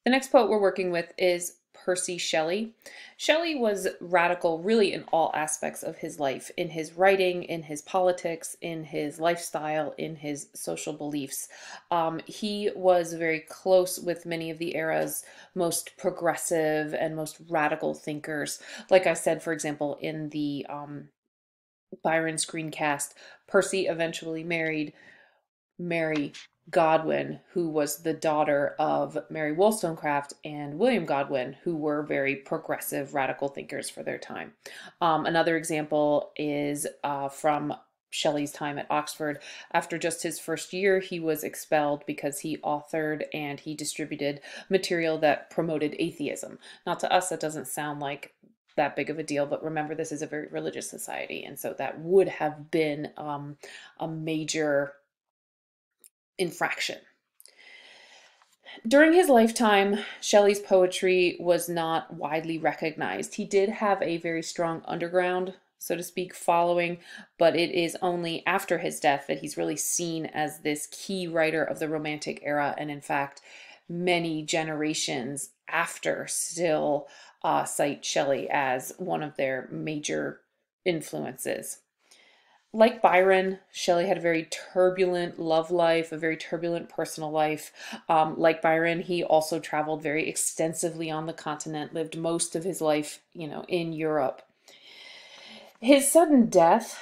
The next poet we're working with is Percy Shelley. Shelley was radical really in all aspects of his life, in his writing, in his politics, in his lifestyle, in his social beliefs. He was very close with many of the era's most progressive and most radical thinkers. Like I said, for example, in the Byron screencast, Percy eventually married Mary Godwin, who was the daughter of Mary Wollstonecraft and William Godwin, who were very progressive, radical thinkers for their time. Another example is from Shelley's time at Oxford. After just his first year, he was expelled because he authored and he distributed material that promoted atheism. Now, to us, that doesn't sound like that big of a deal, but remember, this is a very religious society, and so that would have been a major infraction. During his lifetime, Shelley's poetry was not widely recognized. He did have a very strong underground, so to speak, following, but it is only after his death that he's really seen as this key writer of the Romantic era, and in fact, many generations after still cite Shelley as one of their major influences. Like Byron, Shelley had a very turbulent love life, a very turbulent personal life. Like Byron, he also traveled very extensively on the continent, lived most of his life, in Europe. His sudden death,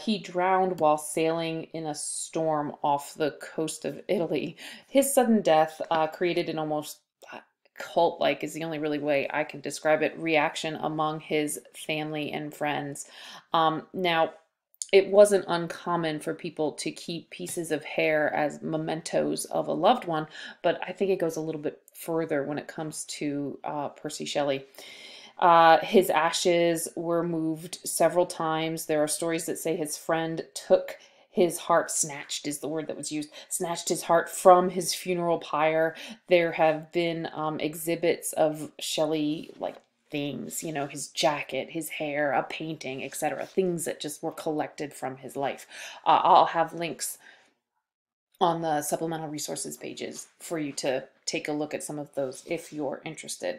he drowned while sailing in a storm off the coast of Italy. His sudden death created an almost cult-like, is the only really way I can describe it, reaction among his family and friends. Now, it wasn't uncommon for people to keep pieces of hair as mementos of a loved one, but I think it goes a little bit further when it comes to Percy Shelley. His ashes were moved several times. There are stories that say his friend took his heart, snatched is the word that was used, snatched his heart from his funeral pyre. There have been exhibits of Shelley, like things, his jacket, his hair, a painting, etc. Things that just were collected from his life. I'll have links on the supplemental resources pages for you to take a look at some of those if you're interested.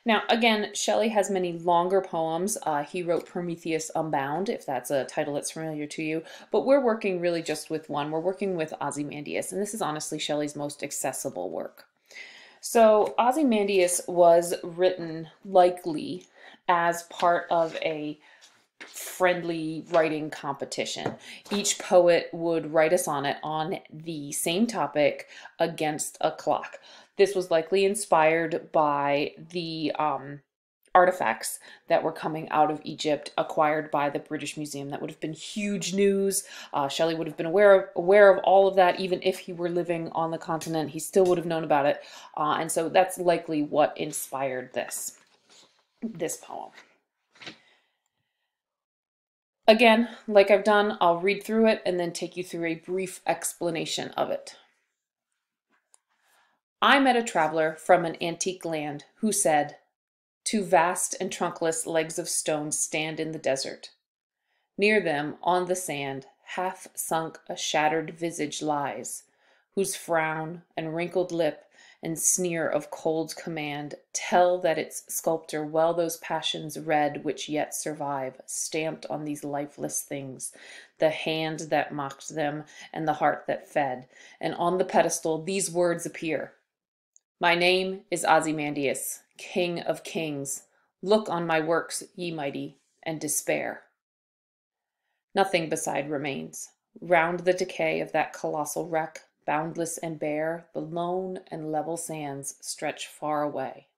Now, again, Shelley has many longer poems. He wrote Prometheus Unbound, if that's a title that's familiar to you, but we're working really just with one. We're working with Ozymandias, and this is honestly Shelley's most accessible work. So Ozymandias was written likely as part of a friendly writing competition. Each poet would write a sonnet on the same topic against a clock. This was likely inspired by the artifacts that were coming out of Egypt, acquired by the British Museum. That would have been huge news. Shelley would have been aware of all of that. Even if he were living on the continent, he still would have known about it. And so that's likely what inspired this poem. Again, like I've done, I'll read through it and then take you through a brief explanation of it. I met a traveler from an antique land who said, "Two vast and trunkless legs of stone stand in the desert. Near them, on the sand, half sunk a shattered visage lies, whose frown and wrinkled lip and sneer of cold command tell that its sculptor well those passions read which yet survive, stamped on these lifeless things, the hand that mocked them and the heart that fed, and on the pedestal these words appear. My name is Ozymandias, King of Kings. Look on my works, ye mighty, and despair. Nothing beside remains. Round the decay of that colossal wreck, boundless and bare, the lone and level sands stretch far away."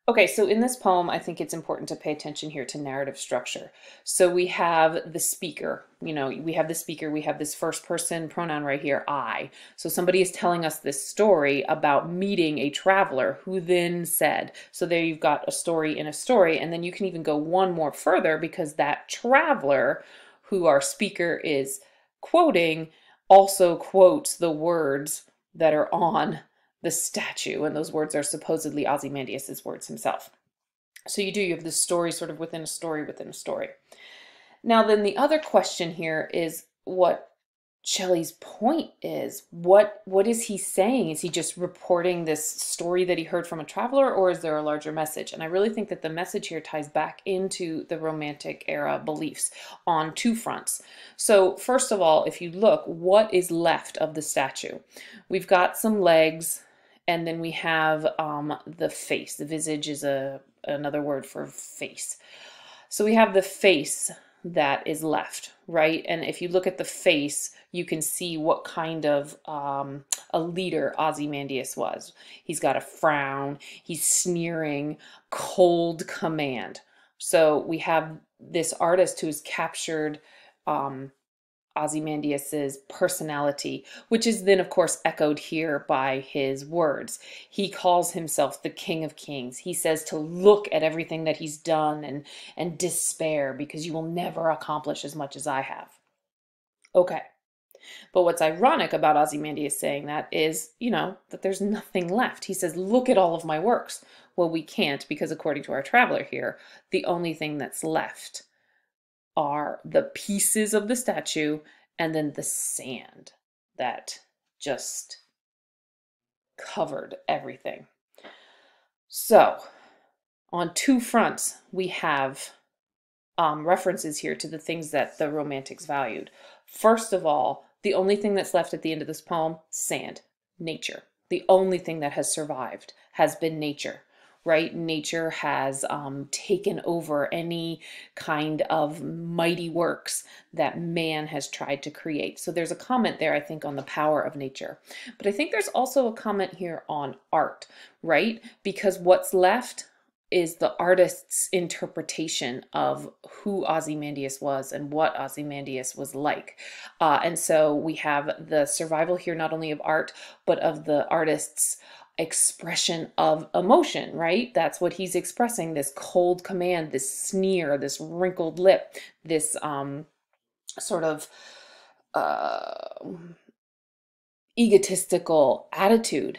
Okay, so in this poem, I think it's important to pay attention here to narrative structure. So we have the speaker, we have this first person pronoun right here, I. So somebody is telling us this story about meeting a traveler who then said. So there you've got a story in a story, and then you can even go one more further because that traveler who our speaker is quoting also quotes the words that are on the statue, and those words are supposedly Ozymandias' words himself. So you have this story sort of within a story within a story. Now then, the other question here is what Shelley's point is, what is he saying? Is he just reporting this story that he heard from a traveler, or is there a larger message? And I really think that the message here ties back into the Romantic era beliefs on two fronts. So first of all, if you look, what is left of the statue? We've got some legs, and then we have the face. The visage is another word for face. So we have the face that is left, right? And if you look at the face, you can see what kind of a leader Ozymandias was. He's got a frown, he's sneering, cold command. So we have this artist who has captured Ozymandias's personality, which is then, of course, echoed here by his words. He calls himself the King of Kings. He says to look at everything that he's done and despair, because you will never accomplish as much as I have. Okay. But what's ironic about Ozymandias saying that is, that there's nothing left. He says, look at all of my works. Well, we can't, because according to our traveler here, the only thing that's left are the pieces of the statue and then the sand that just covered everything. So on two fronts, we have references here to the things that the Romantics valued. First of all, the only thing that's left at the end of this poem, sand, nature. The only thing that has survived has been nature, right? Nature has taken over any kind of mighty works that man has tried to create. So there's a comment there, I think, on the power of nature. But I think there's also a comment here on art, right? Because what's left is the artist's interpretation of who Ozymandias was and what Ozymandias was like. And so we have the survival here, not only of art, but of the artist's expression of emotion, right? That's what he's expressing, this cold command, this sneer, this wrinkled lip, this sort of egotistical attitude.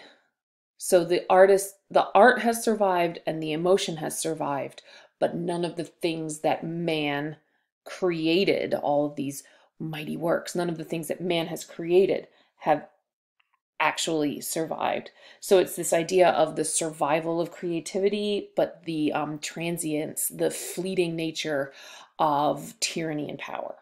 So the art has survived and the emotion has survived, but none of the things that man created, all of these mighty works, none of the things that man has created have actually survived. So it's this idea of the survival of creativity, but the transience, the fleeting nature of tyranny and power.